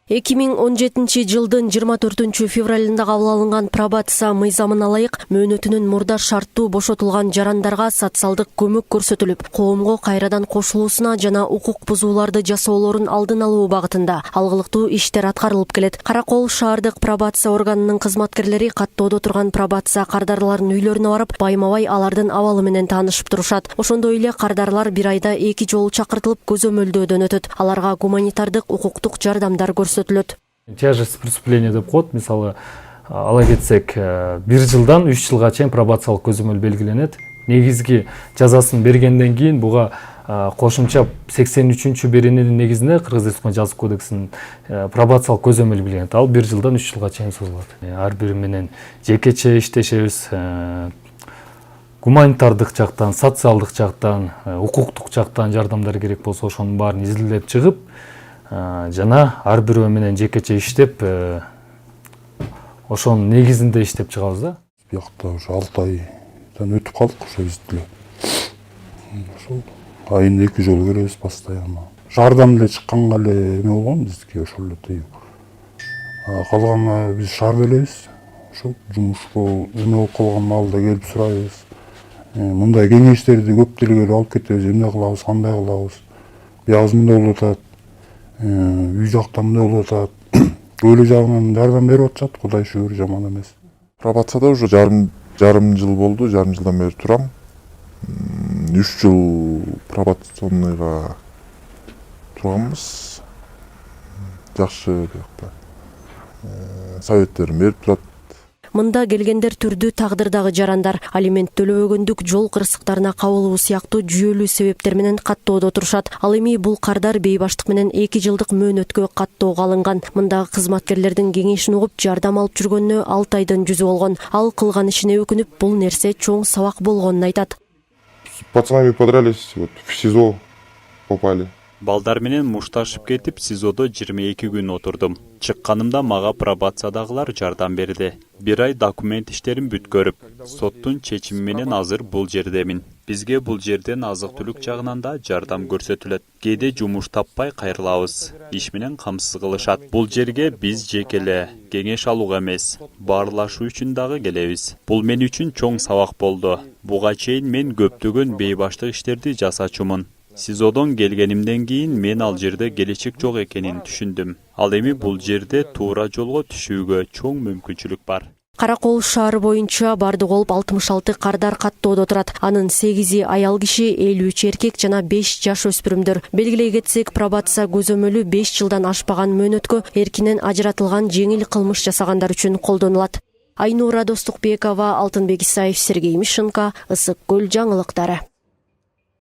2017 жылдын 24 февралында кабыл алынган пробация мыйзамына ылайык мөөнөтүнүн мурда шарттуу бошотулган жарандарга социалдык көмөк көрсөтүлүп, коомго кайрадан кошулуусуна жана укук бузууларды жасоолорун алдын алуу багытында алгылыктуу иштер аткарылып келет. Каракол шаардык пробация органынын кызматкерлери каттоодо турган пробация кардарларынын үйлөрүнө барып, байма-бай алардын абалы менен таанышып турушат. Ошондой эле кардарлар бир айда 2 жолу чакыртылып көзөмөлдөөдөн өтөт. Аларга гуманитардык, укуктук жардамдар көрсөтүлөт. Тяжесть преступления деп коет. Мисалы, ала кетсек, 1 жылдан 3 жылга чейин пробациялык көзөмөл белгиленет. Негизги жазасын бергенден кийин буга кошумча 83-берененин негизинде Кыргыз Республикасынын жаза кодексинин пробациялык көзөмөл белгиленет. Ал 1 жылдан 3 жылга чейин созулат. Ар бири менен жекече иштешебиз. Гуманитардык жактан, социалдык жактан, укуктук жактан жардамдар керек болсо ошонун баарын изилдеп чыгып, жана ар бирөө менен жекече иштеп, ошонун негизинде иштеп чыгабыз да. Биякта ушу 6 айдан өтүп калдык ошо издилеп. Ошол айында 2 жолу көрөбүз постоянно. Шаардан эле чыкканга эле эме болгон бизге ошол эле тыйым. Калган биз шаарда элебиз. Ошол жумушка эме болуп калган маалда келип сурайбыз. Мындай кеңештерди көп деле алып кетебиз, эмне кылабыз, кандай кылабыз. Биягыбыз мындай болуп атат. Үй жактан мындай болуп атат. Өйлө жагынан жардам берип атышат, Кудай шүгүр, жаман эмес. Пробацияда уже жарым жыл болду, жарым жылдан бери турам. 3 жыл пробационныйга турганбыз. Жакшы биякта. Советтерин берип турат. Мында келгендер түрдүү тагдырдагы жарандар, алимент төлөбөгөндүк, жол кырсыктарына кабылуу сыяктуу жүйөлүү себептер менен каттоодо турушат. Ал эми бул кардар бейбаштык менен 2 жылдык мөөнөткө каттоого алынган. Мындагы кызматкерлердин кеңешин угуп, жардам алып жүргөнүнө 6 айдын жүзү болгон. Ал кылган ишине өкүнүп, бул нерсе чоң сабак болгонун айтат. С пацанами подрались, вот в СИЗО попали. Балдар менен мушташып кетип, СИЗОдо 22 күн отурдум. Чыкканымда мага пробациядагылар жардам берди. 1 ай документ иштерин бүткөрүп, соттун чечими менен азыр бул жердемин. Бизге бул жерден азык-түлүк жагынан да жардам көрсөтүлөт. Кээде жумуш таппай кайрылабыз, иш менен камсыз кылышат. Бул жерге биз жекеле кеңеш алууга эмес, баарлашуу үчүн дагы келебиз. Бул мен үчүн чоң сабак болду. Буга чейин мен көптөгөн бейбаштык иштерди жасачумун. СИЗОдон келгенимден кийин мен ал жерде келечек жок экенин түшүндүм. Ал эми бул жерде туура жолго түшүүгө чоң мүмкүнчүлүк бар. Каракол шаары боюнча бардык болуп 66 кардар каттоодо турат. Анын 8 аял киши, 53 эркек жана 5 жаш өспүрүмдөр. Белгилей кетсек, пробация көзөмөлү 5 жылдан ашпаган мөөнөткө эркинен ажыратылган жеңил кылмыш жасагандар үчүн колдонулат. Айнура Достукбекова, Алтынбек Исаев, Сергей Мишенко, Ысык Көл жаңылыктары.